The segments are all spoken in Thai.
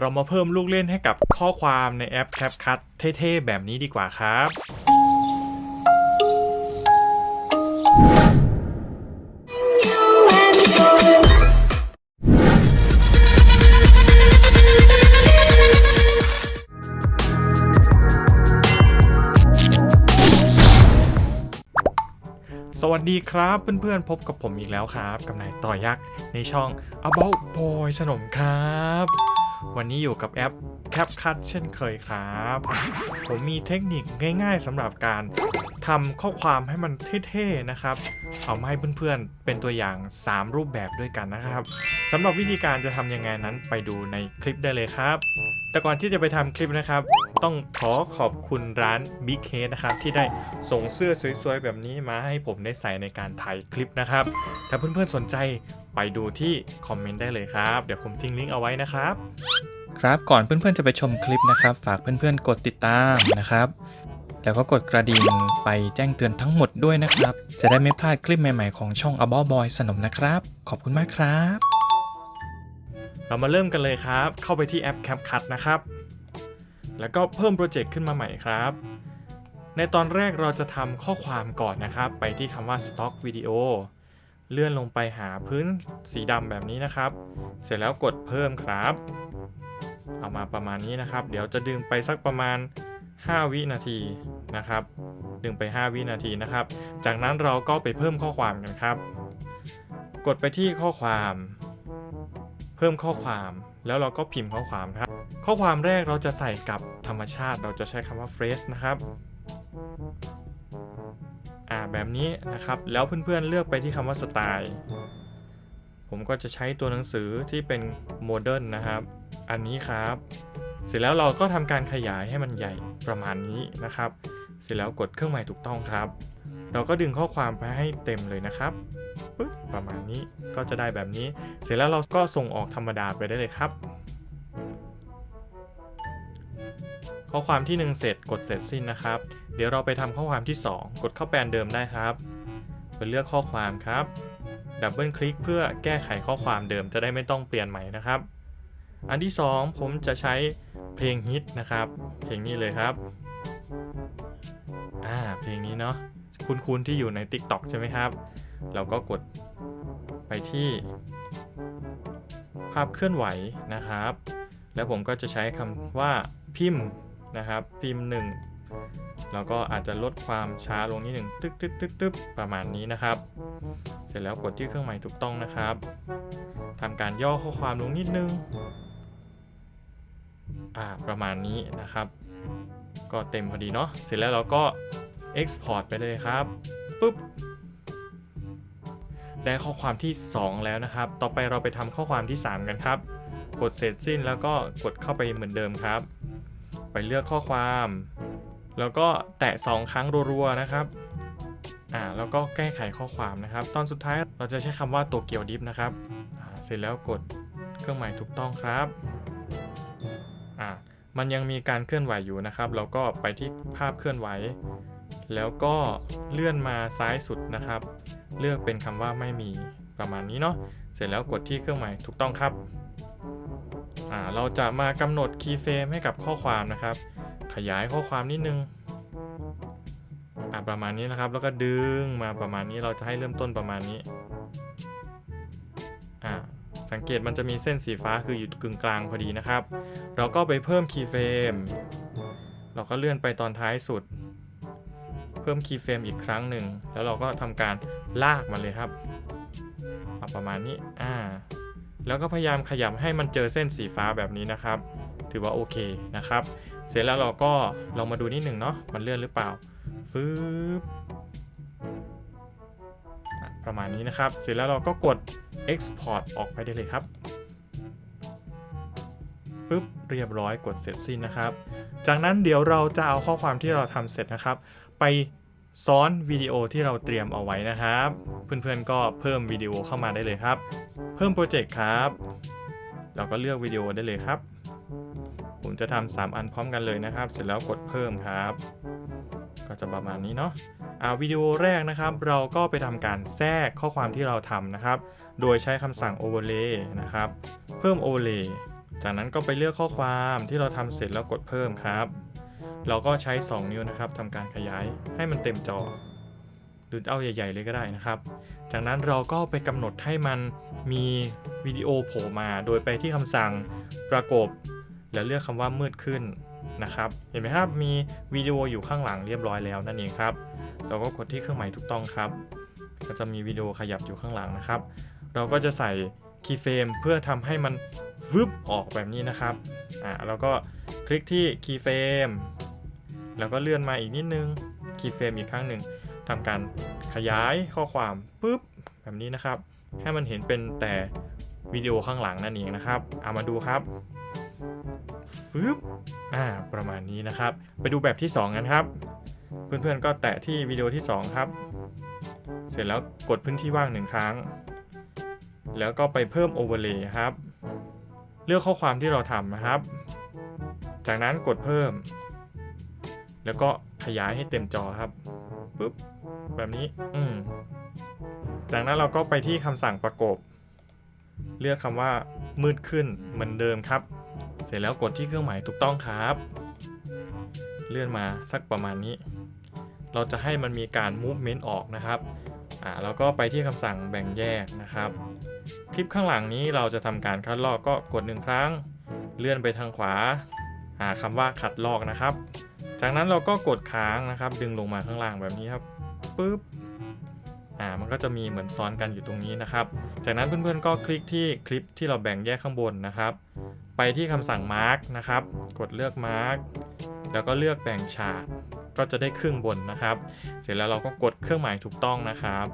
เรามาเพิ่มลูกเล่นให้กับข้อความในแอป CapCut เท่ๆแบบนี้ดีกว่าครับสวัสดีครับเพื่อนๆพบกับผมอีกแล้วครับกับนายต่อยักษ์ในช่อง About Boy สนมครับวันนี้อยู่กับแอป CapCut เช่นเคยครับผมมีเทคนิคง่ายๆสำหรับการทำข้อความให้มันเท่ๆนะครับเอามาให้เพื่อนๆเป็นตัวอย่าง3รูปแบบด้วยกันนะครับสำหรับวิธีการจะทำยังไงนั้นไปดูในคลิปได้เลยครับแต่ก่อนที่จะไปทำคลิปนะครับต้องขอบคุณร้าน Big Head นะครับที่ได้ส่งเสื้อสวยๆแบบนี้มาให้ผมได้ใส่ในการถ่ายคลิปนะครับถ้าเพื่อนๆสนใจไปดูที่คอมเมนต์ได้เลยครับเดี๋ยวผมทิ้งลิงก์เอาไว้นะครับครับก่อนเพื่อนๆจะไปชมคลิปนะครับฝากเพื่อนๆกดติดตามนะครับแล้วก็กดกระดิ่งไปแจ้งเตือนทั้งหมดด้วยนะครับจะได้ไม่พลาดคลิปใหม่ๆของช่อง About Boy สนมนะครับขอบคุณมากครับเรามาเริ่มกันเลยครับเข้าไปที่แอป CapCut นะครับแล้วก็เพิ่มโปรเจกต์ขึ้นมาใหม่ครับในตอนแรกเราจะทำข้อความก่อนนะครับไปที่คำว่า Stock Video เลื่อนลงไปหาพื้นสีดำแบบนี้นะครับเสร็จแล้วกดเพิ่มครับเอามาประมาณนี้นะครับเดี๋ยวจะดึงไปสักประมาณ5 วินาทีนะครับดึงไป5 วินาทีนะครับจากนั้นเราก็ไปเพิ่มข้อความกันครับกดไปที่ข้อความเพิ่มข้อความแล้วเราก็พิมพ์ข้อความครับข้อความแรกเราจะใส่กับธรรมชาติเราจะใช้คำว่า phrase นะครับแบบนี้นะครับแล้วเพื่อนๆเลือกไปที่คำว่าสไตล์ผมก็จะใช้ตัวหนังสือที่เป็นโมเดิร์นนะครับอันนี้ครับเสร็จแล้วเราก็ทำการขยายให้มันใหญ่ประมาณนี้นะครับเสร็จแล้วกดเครื่องหมายถูกต้องครับเราก็ดึงข้อความไปให้เต็มเลยนะครับปึ๊บประมาณนี้ก็จะได้แบบนี้เสร็จแล้วเราก็ส่งออกธรรมดาไปได้เลยครับข้อความที่1เสร็จกดเสร็จสิ้นนะครับเดี๋ยวเราไปทำข้อความที่2กดเข้าแปลนเดิมได้ครับไปเลือกข้อความครับดับเบิลคลิกเพื่อแก้ไขข้อความเดิมจะได้ไม่ต้องเปลี่ยนใหม่นะครับอันที่2ผมจะใช้เพลงฮิตนะครับเพลงนี้เลยครับเพลงนี้เนาะคุ้นๆที่อยู่ใน TikTok ใช่ไหมครับเราก็กดไปที่ภาพเคลื่อนไหวนะครับแล้วผมก็จะใช้คำว่าพิมพ์นะครับพิมพ์1แล้วก็อาจจะลดความช้าลงนิดหนึ่งตึ๊บประมาณนี้นะครับเสร็จแล้วกดที่เครื่องหมายถูกต้องนะครับทำการย่อข้อความลงนิดนึงประมาณนี้นะครับก็เต็มพอดีเนาะเสร็จแล้วเราก็ Export ไปเลยครับปุ๊บได้ข้อความที่2แล้วนะครับต่อไปเราไปทำข้อความที่3กันครับกดเสร็จสิ้นแล้วก็กดเข้าไปเหมือนเดิมครับไปเลือกข้อความแล้วก็แตะ2 ครั้งรัวๆนะครับแล้วก็แก้ไขข้อความนะครับตอนสุดท้ายเราจะใช้คำว่าโตเกียวดิฟนะครับเสร็จแล้วกดเครื่องหมายถูกต้องครับมันยังมีการเคลื่อนไหวอยู่นะครับเราก็ไปที่ภาพเคลื่อนไหวแล้วก็เลื่อนมาซ้ายสุดนะครับเลือกเป็นคำว่าไม่มีประมาณนี้เนาะเสร็จแล้วกดที่เครื่องหมายถูกต้องครับเราจะมากำหนดคีย์เฟรมให้กับข้อความนะครับขยายข้อความนิดนึงประมาณนี้นะครับแล้วก็ดึงมาประมาณนี้เราจะให้เริ่มต้นประมาณนี้สังเกตมันจะมีเส้นสีฟ้าคืออยู่กึ่งกลางพอดีนะครับเราก็ไปเพิ่มคีย์เฟรมเราก็เลื่อนไปตอนท้ายสุดเพิ่มคีย์เฟรมอีกครั้งหนึ่งแล้วเราก็ทำการลากมันเลยครับประมาณนี้แล้วก็พยายามขยับให้มันเจอเส้นสีฟ้าแบบนี้นะครับถือว่าโอเคนะครับเสร็จแล้วเราก็ลองมาดูนิดหนึ่งเนาะมันเลื่อนหรือเปล่าฟืบประมาณนี้นะครับเสร็จแล้วเราก็กด Export ออกไปได้เลยครับปึ๊บเรียบร้อยกดเสร็จสิ้นนะครับจากนั้นเดี๋ยวเราจะเอาข้อความที่เราทำเสร็จนะครับไปซ้อนวิดีโอที่เราเตรียมเอาไว้นะครับเพื่อนๆก็เพิ่มวิดีโอเข้ามาได้เลยครับเพิ่มโปรเจกต์ครับเราก็เลือกวิดีโอได้เลยครับผมจะทำ3 อันพร้อมกันเลยนะครับเสร็จแล้วกดเพิ่มครับก็จะประมาณนี้เนาะวิดีโอแรกนะครับเราก็ไปทำการแทรกข้อความที่เราทำนะครับโดยใช้คำสั่ง overlay นะครับเพิ่ม overlay จากนั้นก็ไปเลือกข้อความที่เราทำเสร็จแล้วกดเพิ่มครับเราก็ใช้2 นิ้วนะครับทำการขยายให้มันเต็มจอหรือเอาใหญ่ๆเลยก็ได้นะครับจากนั้นเราก็ไปกำหนดให้มันมีวิดีโอโผล่มาโดยไปที่คำสั่งประกบแล้วเลือกคำว่ามืดขึ้นนะครับเห็นไหมครับมีวิดีโออยู่ข้างหลังเรียบร้อยแล้วนั่นเองครับเราก็กดที่เครื่องหมายถูกต้องครับก็จะมีวิดีโอขยับอยู่ข้างหลังนะครับเราก็จะใส่คีย์เฟรมเพื่อทำให้มันวึบออกแบบนี้นะครับเราก็คลิกที่คีย์เฟรมแล้วก็เลื่อนมาอีกนิดนึงคีย์เฟรมอีกครั้งหนึ่งทำการขยายข้อความปุ๊บแบบนี้นะครับให้มันเห็นเป็นแต่วิดีโอข้างหลังนั่นเองนะครับเอามาดูครับฟึบประมาณนี้นะครับไปดูแบบที่2กันครับเพื่อนๆก็แตะที่วิดีโอที่2ครับเสร็จแล้วกดพื้นที่ว่าง1ครั้งแล้วก็ไปเพิ่มโอเวอร์เลย์ครับเลือกข้อความที่เราทำนะครับจากนั้นกดเพิ่มแล้วก็ขยายให้เต็มจอครับปุ๊บแบบนี้จากนั้นเราก็ไปที่คำสั่งประกบเลือกคำว่ามืดขึ้นเหมือนเดิมครับเสร็จแล้วกดที่เครื่องหมายถูกต้องครับเลื่อนมาสักประมาณนี้เราจะให้มันมีการ movement ออกนะครับแล้วก็ไปที่คำสั่งแบ่งแยกนะครับคลิปข้างหลังนี้เราจะทำการคัดลอกก็กด1ครั้งเลื่อนไปทางขวาหาคำว่าคัดลอกนะครับจากนั้นเราก็กดค้างนะครับดึงลงมาข้างล่างแบบนี้ครับปึ๊บมันก็จะมีเหมือนซ้อนกันอยู่ตรงนี้นะครับจากนั้นเพื่อนๆก็คลิกที่คลิปที่เราแบ่งแยกข้างบนนะครับไปที่คำสั่ง Mark นะครับกดเลือก Mark แล้วก็เลือกแบ่งฉากก็จะได้ครึ่งบนนะครับเสร็จแล้วเราก็กดเครื่องหมายถูกต้องนะครับ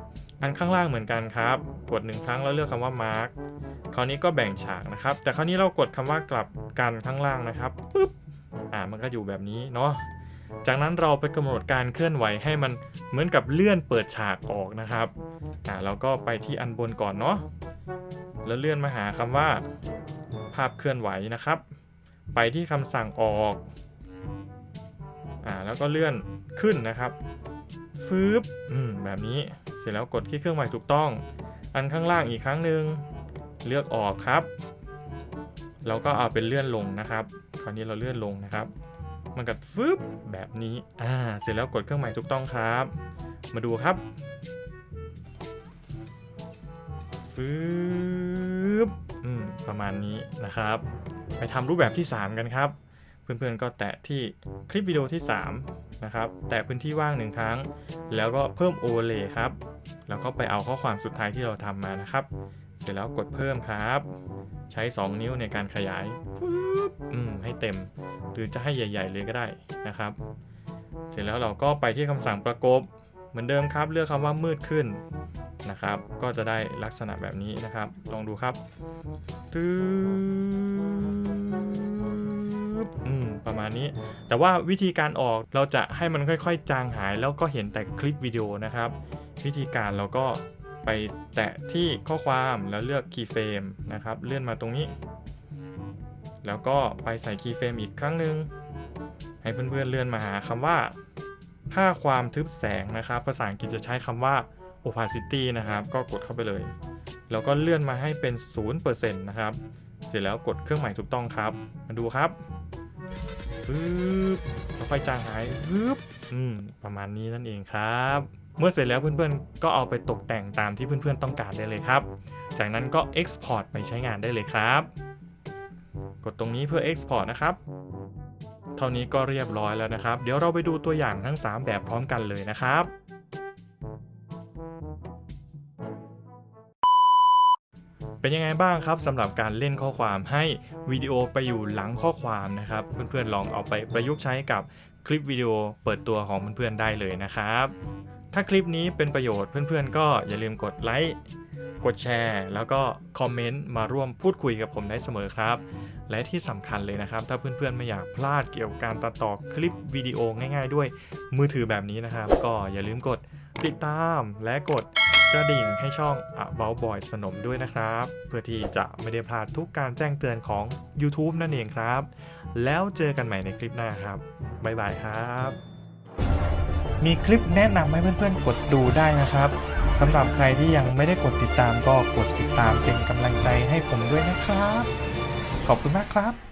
อันข้างล่างเหมือนกันครับกด1ครั้งแล้วเลือกคำว่า Mark คราวนี้ก็แบ่งฉากนะครับแต่คราวนี้เรากดคำว่ากลับกันข้างล่างนะครับปึ๊บมันก็อยู่แบบนี้เนาะจากนั้นเราไปกำหนดการเคลื่อนไหวให้มันเหมือนกับเลื่อนเปิดฉากออกนะครับเราก็ไปที่อันบนก่อนเนาะแล้วเลื่อนมาหาคำว่าภาพเคลื่อนไหวนะครับไปที่คำสั่งออกแล้วก็เลื่อนขึ้นนะครับฟืบแบบนี้เสร็จแล้วกดที่เครื่องหมายถูกต้องอันข้างล่างอีกครั้งหนึ่งเลือกออกครับแล้วก็เอาเป็นเลื่อนลงนะครับคราวนี้เราเลื่อนลงนะครับมันก็ฟึบแบบนี้เสร็จแล้วกดเครื่องหมายถูกต้องครับมาดูครับฟึบประมาณนี้นะครับไปทำรูปแบบที่3กันครับเพื่อนๆก็แตะที่คลิปวิดีโอที่3นะครับแตะพื้นที่ว่าง1ครั้งแล้วก็เพิ่มโอเวอร์เลย์ครับแล้วก็ไปเอาข้อความสุดท้ายที่เราทำมานะครับเสร็จแล้วกดเพิ่มครับใช้2นิ้วในการขยายให้เต็มหรือจะให้ใหญ่ๆเลยก็ได้นะครับเสร็จแล้วเราก็ไปที่คำสั่งประกบเหมือนเดิมครับเลือกคำว่ามืดขึ้นนะครับก็จะได้ลักษณะแบบนี้นะครับลองดูครับประมาณนี้แต่ว่าวิธีการออกเราจะให้มันค่อยๆจางหายแล้วก็เห็นแต่คลิปวิดีโอนะครับวิธีการเราก็ไปแตะที่ข้อความแล้วเลือกคีย์เฟรมนะครับเลื่อนมาตรงนี้แล้วก็ไปใส่คีย์เฟรมอีกครั้งหนึ่งให้เพื่อนๆเลื่อนมาหาคำว่าค่าความทึบแสงนะครับภาษาอังกฤษจะใช้คำว่า opacity นะครับก็กดเข้าไปเลยแล้วก็เลื่อนมาให้เป็น 0% นะครับเสร็จแล้วกดเครื่องหมายถูกต้องครับมาดูครับค่อยๆจางหายประมาณนี้นั่นเองครับเมื่อเสร็จแล้วเพื่อนๆก็เอาไปตกแต่งตามที่เพื่อนๆต้องการได้เลยครับจากนั้นก็ Export ไปใช้งานได้เลยครับกดตรงนี้เพื่อ Export นะครับเท่านี้ก็เรียบร้อยแล้วนะครับเดี๋ยวเราไปดูตัวอย่างทั้ง3แบบพร้อมกันเลยนะครับเป็นยังไงบ้างครับสำหรับการเล่นข้อความให้วิดีโอไปอยู่หลังข้อความนะครับเพื่อนๆลองเอาไปประยุกต์ใช้กับคลิปวิดีโอเปิดตัวของเพื่อนๆได้เลยนะครับถ้าคลิปนี้เป็นประโยชน์เพื่อนๆก็อย่าลืมกดไลค์กดแชร์แล้วก็คอมเมนต์มาร่วมพูดคุยกับผมได้เสมอครับและที่สำคัญเลยนะครับถ้าเพื่อนๆไม่อยากพลาดเกี่ยวกับการตัดต่อคลิปวิดีโอง่ายๆด้วยมือถือแบบนี้นะครับก็อย่าลืมกดติดตามและกดกระดิ่งให้ช่อง About Boy สนมด้วยนะครับเพื่อที่จะไม่ได้พลาดทุกการแจ้งเตือนของ YouTube นั่นเองครับแล้วเจอกันใหม่ในคลิปหน้าครับบ๊ายบายครับมีคลิปแนะนำให้เพื่อนๆกดดูได้นะครับสำหรับใครที่ยังไม่ได้กดติดตามก็กดติดตามเป็นกำลังใจให้ผมด้วยนะครับ ขอบคุณมากครับ